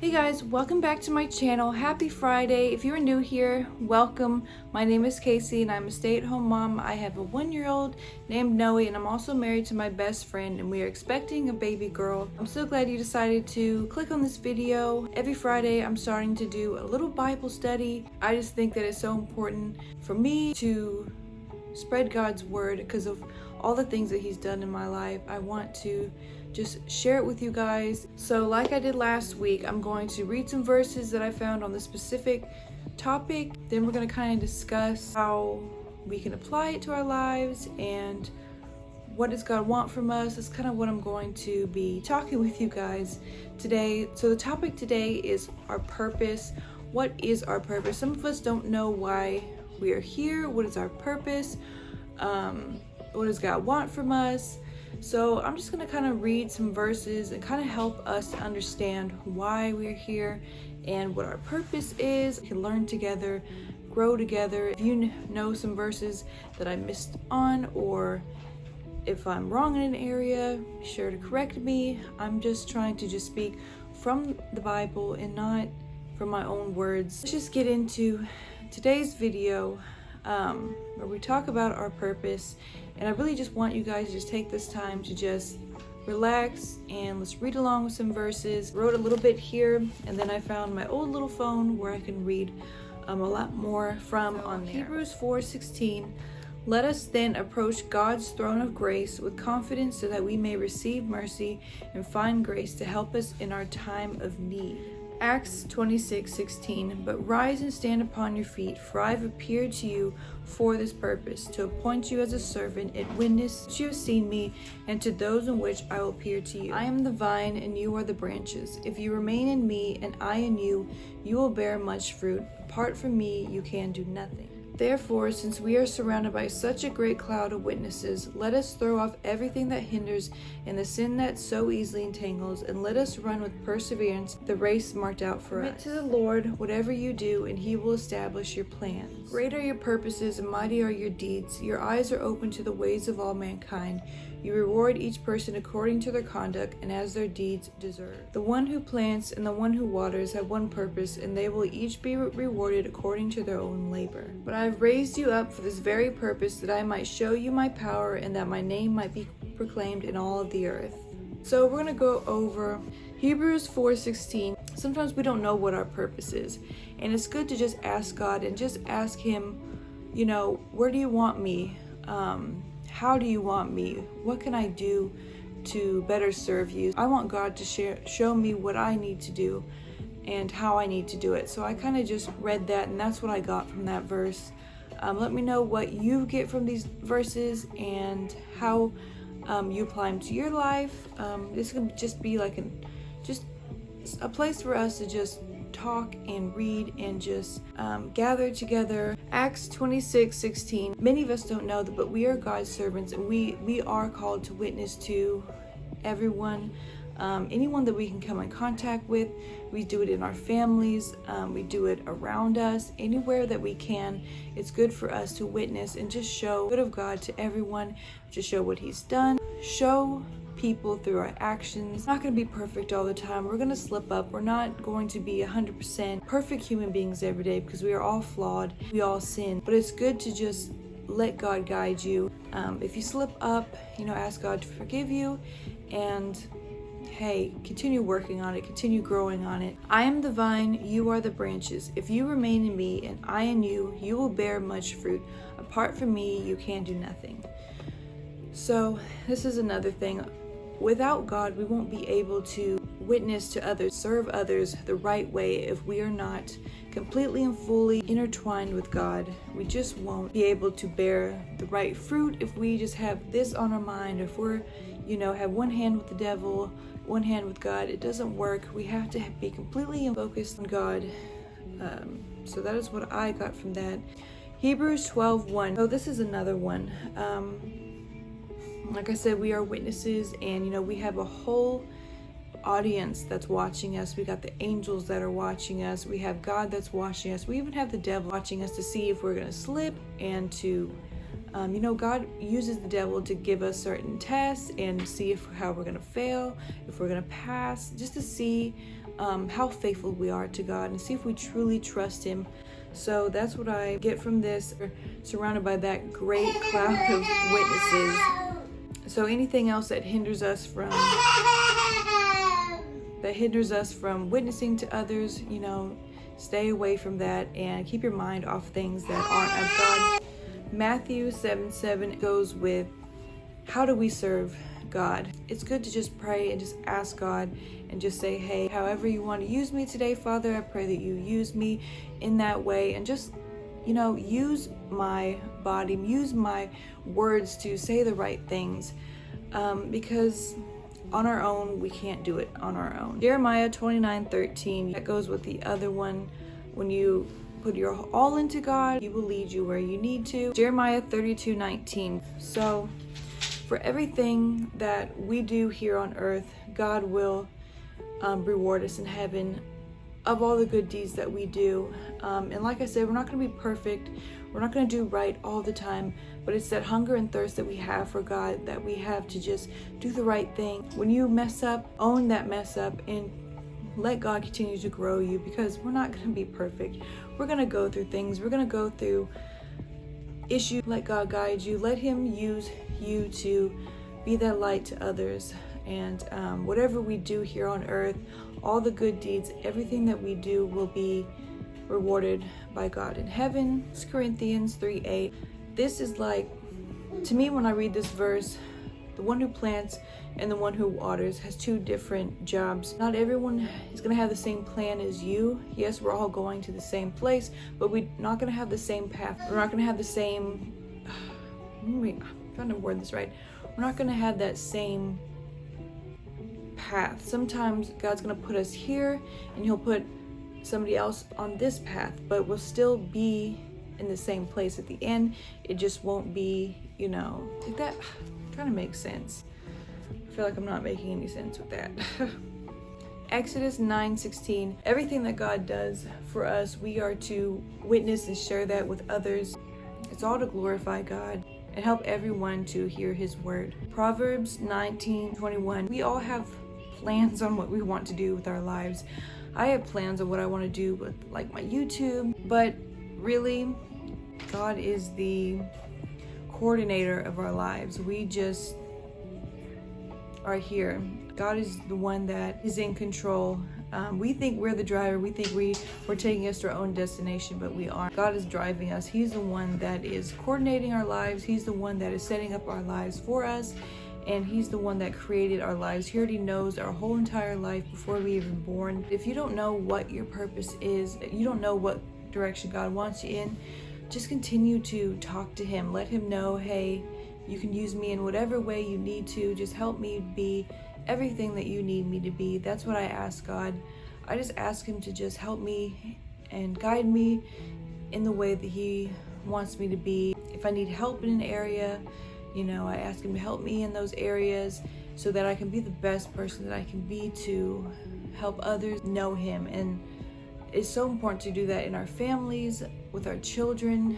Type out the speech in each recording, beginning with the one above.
Hey guys, welcome back to my channel. Happy Friday. If you're new here, welcome. My name is Casey and I'm a stay-at-home mom. I have a 1-year-old named Noe and I'm also married to my best friend and we are expecting a baby girl. I'm so glad you decided to click on this video. Every Friday I'm starting to do a little Bible study. I just think that it's so important for me to spread God's word because of all the things that he's done in my life. I want to just share it with you guys. So like I did last week, I'm going to read some verses that I found on the specific topic. Then we're going to kind of discuss how we can apply it to our lives and what does God want from us. That's kind of what I'm going to be talking with you guys today. So the topic today is our purpose. What is our purpose? Some of us don't know why we are here. What is our purpose? What does God want from us? So I'm just going to kind of read some verses and kind of help us to understand why we're here and what our purpose is. We can learn together, grow together. If you know some verses that I missed on, or if I'm wrong in an area, be sure to correct me. I'm just trying to just speak from the Bible and not from my own words. Let's just get into today's video where we talk about our purpose. And I really just want you guys to just take this time to just relax and let's read along with some verses. I wrote a little bit here and then I found my old little phone where I can read a lot more from on there. Hebrews 4:16. Let us then approach God's throne of grace with confidence so that we may receive mercy and find grace to help us in our time of need. Acts 26:16. But rise and stand upon your feet, for I have appeared to you for this purpose, to appoint you as a servant and witness that you have seen me, and to those in which I will appear to you. I am the vine, and you are the branches. If you remain in me, and I in you, you will bear much fruit. Apart from me, you can do nothing. Therefore, since we are surrounded by such a great cloud of witnesses, let us throw off everything that hinders and the sin that so easily entangles, and let us run with perseverance the race marked out for us. Commit to the Lord whatever you do, and he will establish your plans. Great are your purposes, and mighty are your deeds. Your eyes are open to the ways of all mankind. You reward each person according to their conduct and as their deeds deserve. The one who plants and the one who waters have one purpose, and they will each be rewarded according to their own labor. But I have raised you up for this very purpose, that I might show you my power and that my name might be proclaimed in all of the earth. So we're going to go over Hebrews 4:16. Sometimes we don't know what our purpose is, and it's good to just ask God and just ask him, where do you want me? How do you want me? What can I do to better serve you? I want God to show me what I need to do and how I need to do it. So I kind of just read that, and that's what I got from that verse. Let me know what you get from these verses and how you apply them to your life. This can just be like just a place for us to just talk and read and just gather together. Acts 26:16. Many of us don't know that, but we are God's servants, and we are called to witness to everyone, anyone that we can come in contact with. We do it in our families, we do it around us, anywhere that we can. It's good for us to witness and just show the good of God to everyone, to show what he's done, show people through our actions. It's not going to be perfect all the time. We're going to slip up. We're not going to be 100% perfect human beings every day because we are all flawed. We all sin. But it's good to just let God guide you. If you slip up, ask God to forgive you, and hey, continue working on it, continue growing on it. I am the vine, you are the branches. If you remain in me and I in you, you will bear much fruit. Apart from me, you can do nothing. So this is another thing. Without God, we won't be able to witness to others, serve others the right way if we are not completely and fully intertwined with God. We just won't be able to bear the right fruit if we just have this on our mind. If we're, have one hand with the devil, one hand with God, it doesn't work. We have to be completely focused on God. So that is what I got from that. Hebrews 12:1. Oh, this is another one. Like I said, we are witnesses, and we have a whole audience that's watching us. We got the angels that are watching us. We have God that's watching us. We even have the devil watching us to see if we're going to slip and to God uses the devil to give us certain tests and see how we're going to fail, if we're going to pass, just to see how faithful we are to God and see if we truly trust Him. So that's what I get from this, surrounded by that great cloud of witnesses. So anything else that hinders us from witnessing to others, stay away from that and keep your mind off things that aren't of God. Matthew 7:7 goes with, how do we serve God? It's good to just pray and just ask God and just say, hey, however you want to use me today, Father, I pray that you use me in that way, and just, use my body, use my words to say the right things, because on our own, we can't do it on our own. Jeremiah 29:13, that goes with the other one. When you put your all into God, He will lead you where you need to. Jeremiah 32:19. So for everything that we do here on earth, God will reward us in heaven of all the good deeds that we do. And like I said, we're not going to be perfect. We're not going to do right all the time, but it's that hunger and thirst that we have for God, that we have to just do the right thing. When you mess up, own that mess up and let God continue to grow you, because we're not going to be perfect. We're going to go through things. We're going to go through issues. Let God guide you. Let Him use you to be that light to others. And whatever we do here on earth, all the good deeds, everything that we do will be rewarded by God in heaven. 1 Corinthians 3:8. This is like, to me, when I read this verse, the one who plants and the one who waters has two different jobs. Not everyone is going to have the same plan as you. Yes, we're all going to the same place, but we're not going to have the same path. We're not going to have the same, I'm trying to word this right. We're not going to have that same path. Sometimes God's going to put us here and He'll put somebody else on this path, but we'll still be in the same place at the end. It just won't be, like that. I'm trying to make sense. I feel like I'm not making any sense with that. Exodus 9:16. Everything that God does for us, we are to witness and share that with others. It's all to glorify God and help everyone to hear His word. Proverbs 19:21. We all have plans on what we want to do with our lives. I have plans on what I want to do with like my YouTube, but really, God is the coordinator of our lives. We just are here. God is the one that is in control. We think we're the driver. We think we're taking us to our own destination, but we aren't. God is driving us. He's the one that is coordinating our lives. He's the one that is setting up our lives for us, and He's the one that created our lives. He already knows our whole entire life before we even born. If you don't know what your purpose is, you don't know what direction God wants you in, just continue to talk to Him. Let Him know, hey, you can use me in whatever way you need to. Just help me be everything that you need me to be. That's what I ask God. I just ask Him to just help me and guide me in the way that He wants me to be. If I need help in an area, I ask Him to help me in those areas so that I can be the best person that I can be to help others know Him. And it's so important to do that in our families, with our children,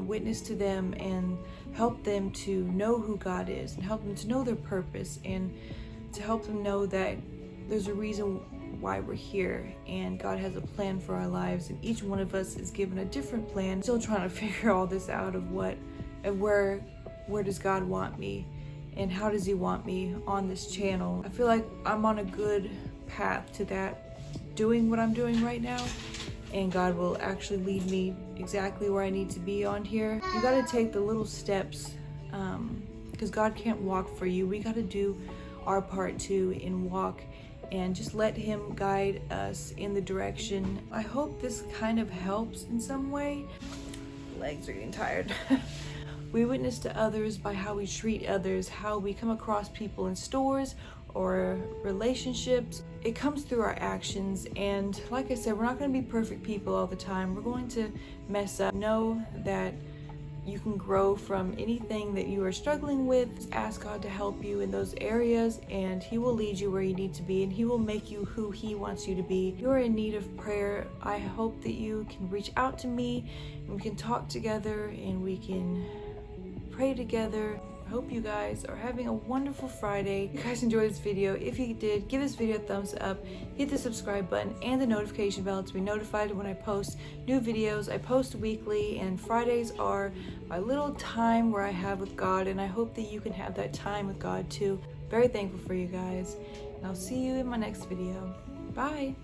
witness to them and help them to know who God is and help them to know their purpose and to help them know that there's a reason why we're here and God has a plan for our lives, and each one of us is given a different plan. Still trying to figure all this out of where does God want me and how does He want me on this channel. I feel like I'm on a good path to that, doing what I'm doing right now, and God will actually lead me exactly where I need to be on here. You got to take the little steps, because God can't walk for you. We got to do our part too and walk and just let Him guide us in the direction. I hope this kind of helps in some way. Legs are getting tired. We witness to others by how we treat others, how we come across people in stores or relationships. It comes through our actions, and like I said, we're not going to be perfect people all the time. We're going to mess up. Know that you can grow from anything that you are struggling with. Just ask God to help you in those areas, and He will lead you where you need to be, and He will make you who He wants you to be. If you're in need of prayer, I hope that you can reach out to me and we can talk together and we can pray together. I hope you guys are having a wonderful Friday. If you guys enjoyed this video, if you did, give this video a thumbs up, hit the subscribe button and the notification bell to be notified when I post new videos. I post weekly, and Fridays are my little time where I have with God, and I hope that you can have that time with God too. Very thankful for you guys, and I'll see you in my next video. Bye.